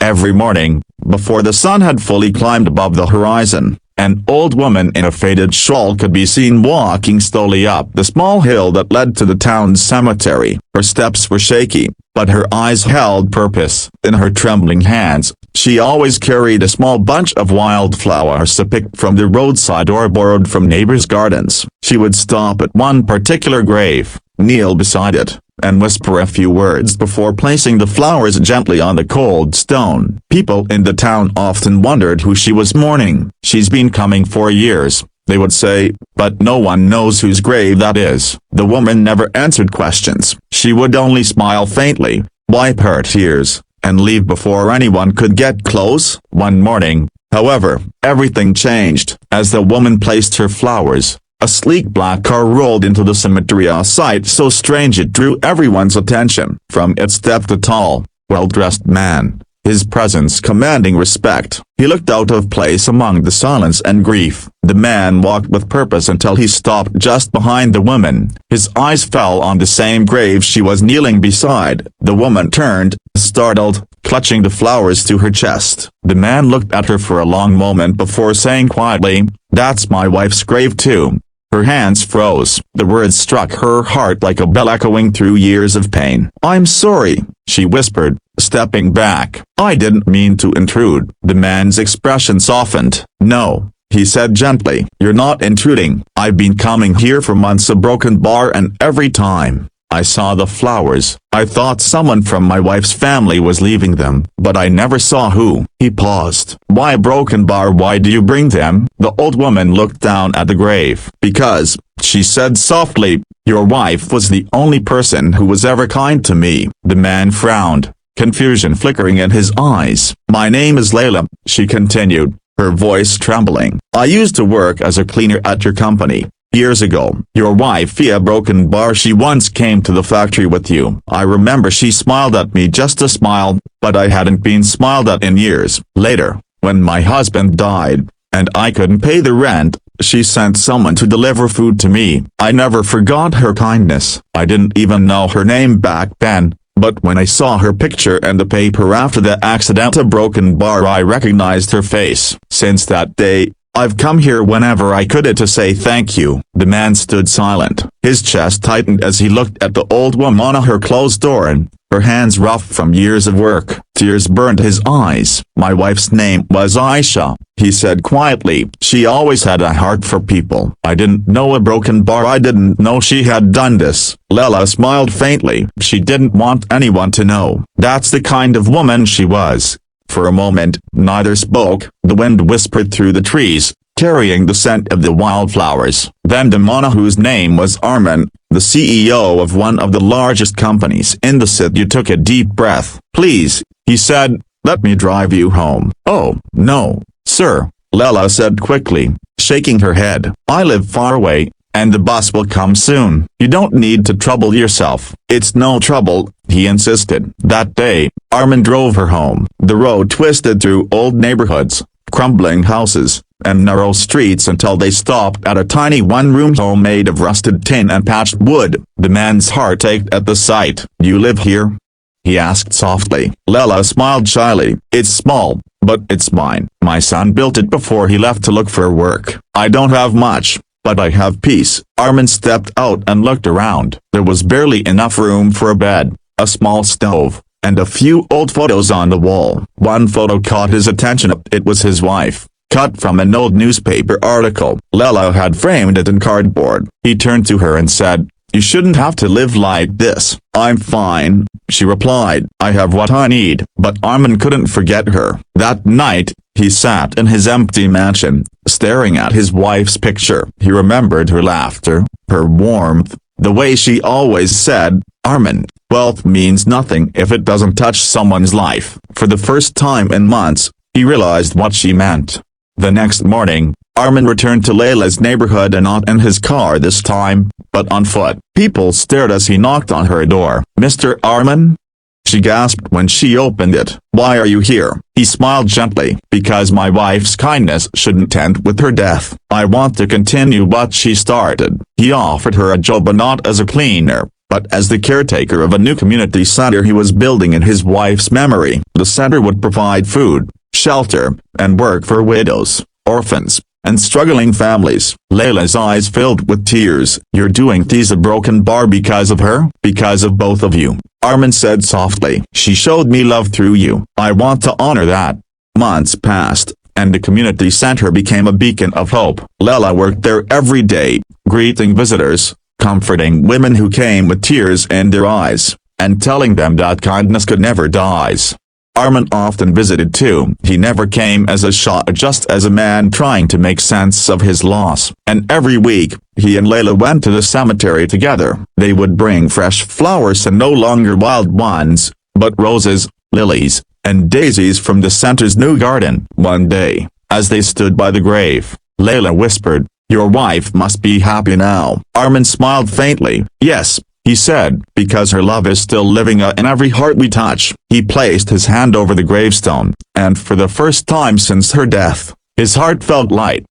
Every morning, before the sun had fully climbed above the horizon, an old woman in a faded shawl could be seen walking slowly up the small hill that led to the town's cemetery. Her steps were shaky, but her eyes held purpose. In her trembling hands, she always carried a small bunch of wildflowers picked from the roadside or borrowed from neighbors' gardens. She would stop at one particular grave, kneel beside it, and whisper a few words before placing the flowers gently on the cold stone. People in the town often wondered who she was mourning. "She's been coming for years," they would say, "but no one knows whose grave that is." The woman never answered questions. She would only smile faintly, wipe her tears, and leave before anyone could get close. One morning, however, everything changed. As the woman placed her flowers, a sleek black car rolled into the cemetery, a sight so strange it drew everyone's attention. From it stepped a tall, well-dressed man, his presence commanding respect. He looked out of place among the silence and grief. The man walked with purpose until he stopped just behind the woman. His eyes fell on the same grave she was kneeling beside. The woman turned, startled, clutching the flowers to her chest. The man looked at her for a long moment before saying quietly, "That's my wife's grave too." Her hands froze. The words struck her heart like a bell echoing through years of pain. "I'm sorry," she whispered, stepping back. "I didn't mean to intrude." The man's expression softened. "No," he said gently. "You're not intruding. I've been coming here for months, a broken bar, and every time I saw the flowers, I thought someone from my wife's family was leaving them, but I never saw who." He paused. "Why a broken bar? Why do you bring them?" The old woman looked down at the grave. "Because," she said softly, "your wife was the only person who was ever kind to me." The man frowned, confusion flickering in his eyes. "My name is Layla," she continued, her voice trembling. "I used to work as a cleaner at your company. Years ago, your wife via broken bar. She once came to the factory with you. I remember she smiled at me, just a smile, but I hadn't been smiled at in years. Later, when my husband died, and I couldn't pay the rent, she sent someone to deliver food to me. I never forgot her kindness. I didn't even know her name back then, but when I saw her picture in the paper after the accidental broken bar, I recognized her face. Since that day, I've come here whenever I could to say thank you." The man stood silent. His chest tightened as he looked at the old woman on her closed door, and her hands rough from years of work. Tears burned his eyes. "My wife's name was Aisha," he said quietly. "She always had a heart for people. I didn't know a broken bar. I didn't know she had done this." Lela smiled faintly. She didn't want anyone to know. That's the kind of woman she was. For a moment, neither spoke. The wind whispered through the trees, carrying the scent of the wildflowers. Then Damana, whose name was Armin, the CEO of one of the largest companies in the city, took a deep breath. "Please," he said, "let me drive you home." "Oh, no, sir," Lela said quickly, shaking her head. "I live far away, and the bus will come soon. You don't need to trouble yourself." "It's no trouble," he insisted. That day, Armin drove her home. The road twisted through old neighborhoods, crumbling houses, and narrow streets until they stopped at a tiny one-room home made of rusted tin and patched wood. The man's heart ached at the sight. "You live here?" he asked softly. Lela smiled shyly. "It's small, but it's mine. My son built it before he left to look for work. I don't have much, but I have peace." Armin stepped out and looked around. There was barely enough room for a bed, a small stove, and a few old photos on the wall. One photo caught his attention. It was his wife, cut from an old newspaper article. Lela had framed it in cardboard. He turned to her and said, "You shouldn't have to live like this." "I'm fine," she replied. "I have what I need." But Armin couldn't forget her. That night, he sat in his empty mansion, staring at his wife's picture. He remembered her laughter, her warmth, the way she always said, "Armin, wealth means nothing if it doesn't touch someone's life." For the first time in months, he realized what she meant. The next morning, Armin returned to Layla's neighborhood, and not in his car this time, but on foot. People stared as he knocked on her door. "Mr. Armin?" she gasped when she opened it. "Why are you here?" He smiled gently. "Because my wife's kindness shouldn't end with her death. I want to continue what she started." He offered her a job, but not as a cleaner, but as the caretaker of a new community center he was building in his wife's memory. The center would provide food, shelter, and work for widows, orphans, and struggling families. Layla's eyes filled with tears. "You're doing this a broken bar because of her?" "Because of both of you," Armin said softly. "She showed me love through you. I want to honor that." Months passed, and the community center became a beacon of hope. Layla worked there every day, greeting visitors, comforting women who came with tears in their eyes, and telling them that kindness could never die. Armin often visited too. He never came as a shot, just as a man trying to make sense of his loss. And every week, he and Layla went to the cemetery together. They would bring fresh flowers, and no longer wild ones, but roses, lilies, and daisies from the center's new garden. One day, as they stood by the grave, Layla whispered, "Your wife must be happy now." Armin smiled faintly. "Yes," he said, "because her love is still living in every heart we touch." He placed his hand over the gravestone, and for the first time since her death, his heart felt light.